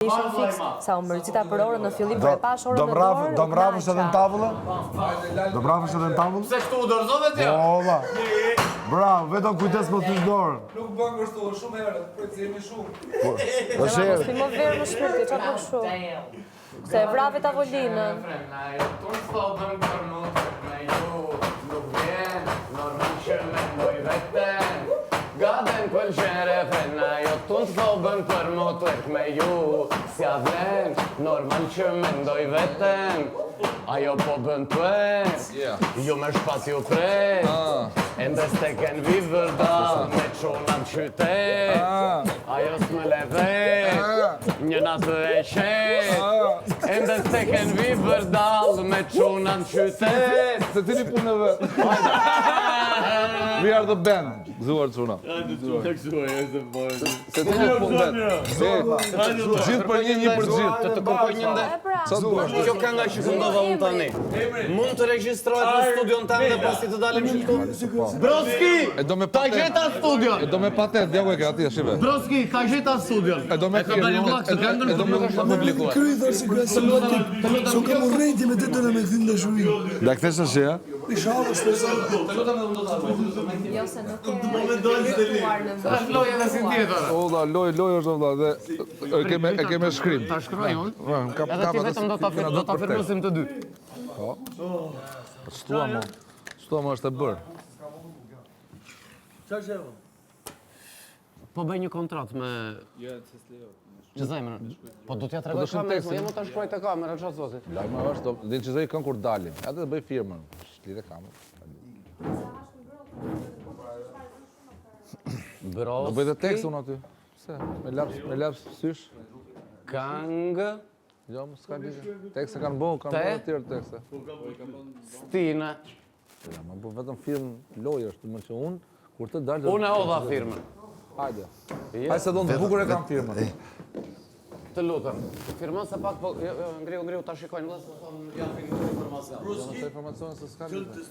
Ishin fix sa u mërzita për orën në fillim për e pash orën në dorë. Do mrapësh edhe në tavullë? Do mrapësh edhe në tavullë? Se këtu u dorëzove ti? Ova. Bravo, vetëm kujdes mos t'ysh dorën. Nuk bën kështu, shumë herët, prit se jemi shumë. Do sherë. Mos më verë më shpirti, çfarë po kështu? Se e vrave tavolinën. Gaden këll qere frena, jo t'un t'thobën për motërk me ju. Si a vlen, normal që mendoj veten. Ajo po bën t'uen, ju me shpat ju pret. Ende steken vi vërdal, me qonat qytet. Ajo s'me le vet, një natë e qet. Ende steken vi vërdal, me qonat qytet. Se cili punë vetë. We are the band. Gëzuar çuna. Se ti nuk punë vetë. Gjithë për një për gjithë. Të kërkoj një ndë. Kjo kënga që këndova unë tani. Mund të regjistrohet në studion tëmë dhe pasi të dalim shkëtu? Broski! E do me Ta gjeta studion! E do me patet, djavo e ke ati, shive. Broski, ta gjeta studion! E do me E do me publikuar. Krythar si grasimatik, so kam urrejti me të tëra me këthin dëshuri. Da këthesh është ja? Ishallah shpesat. Jo se nuk e jetuar në vend. Loja dhe si tjetër. Olla, loj është olla, dhe e keme shkrim. Ta shkroj unë? Edhe ti vetëm do ta firmosim të dy. Po. Shtua më është e bërë. Po bëj një kontrat me... Që zemrën? Po do t'ja tregoj kamerën, se jemi ta shkruaj te kamera, çfarë thotë? Lajma është, do të çizoj kënd kur dalim. Edhe bëj firmën. Shlire kamerën. Broski. Do bëj dhe tekst unë aty. Pse? Me laps sysh. Kangë. Jo, më s'ka lidhje. Tekste kanë bëu, kanë bëu të tjerë tekste. Stina. Ja, më bëu vetëm film lojë është, më që unë kur të dalë. Unë e odha firmën. Hajde. Hajde se do të bukur e kam firmën. Të lutem. Firmon se pak po ngriu ta shikojnë vëlla se thonë japin informacion. Broski. Informacione se s'ka lidhje.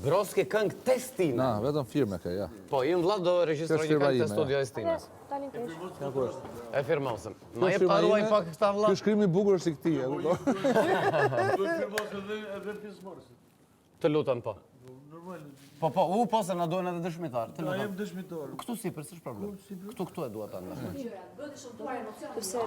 Broski këngë Testina. Na, vetëm firmë ke, ja. Po, im vlla do regjistroj një këngë te studio e Stinës. Dalin keq. Ja ku është? E firmosëm. Ma jep paruaj pak këta vlla. Ky shkrimi i bukur është i këtij, e kupton? Të lutem po. Po, se na duhen edhe dëshmitar. Të lutem. Jem dëshmitar. Këtu sipër, s'është problem. Këtu e dua ta ndash. Sepse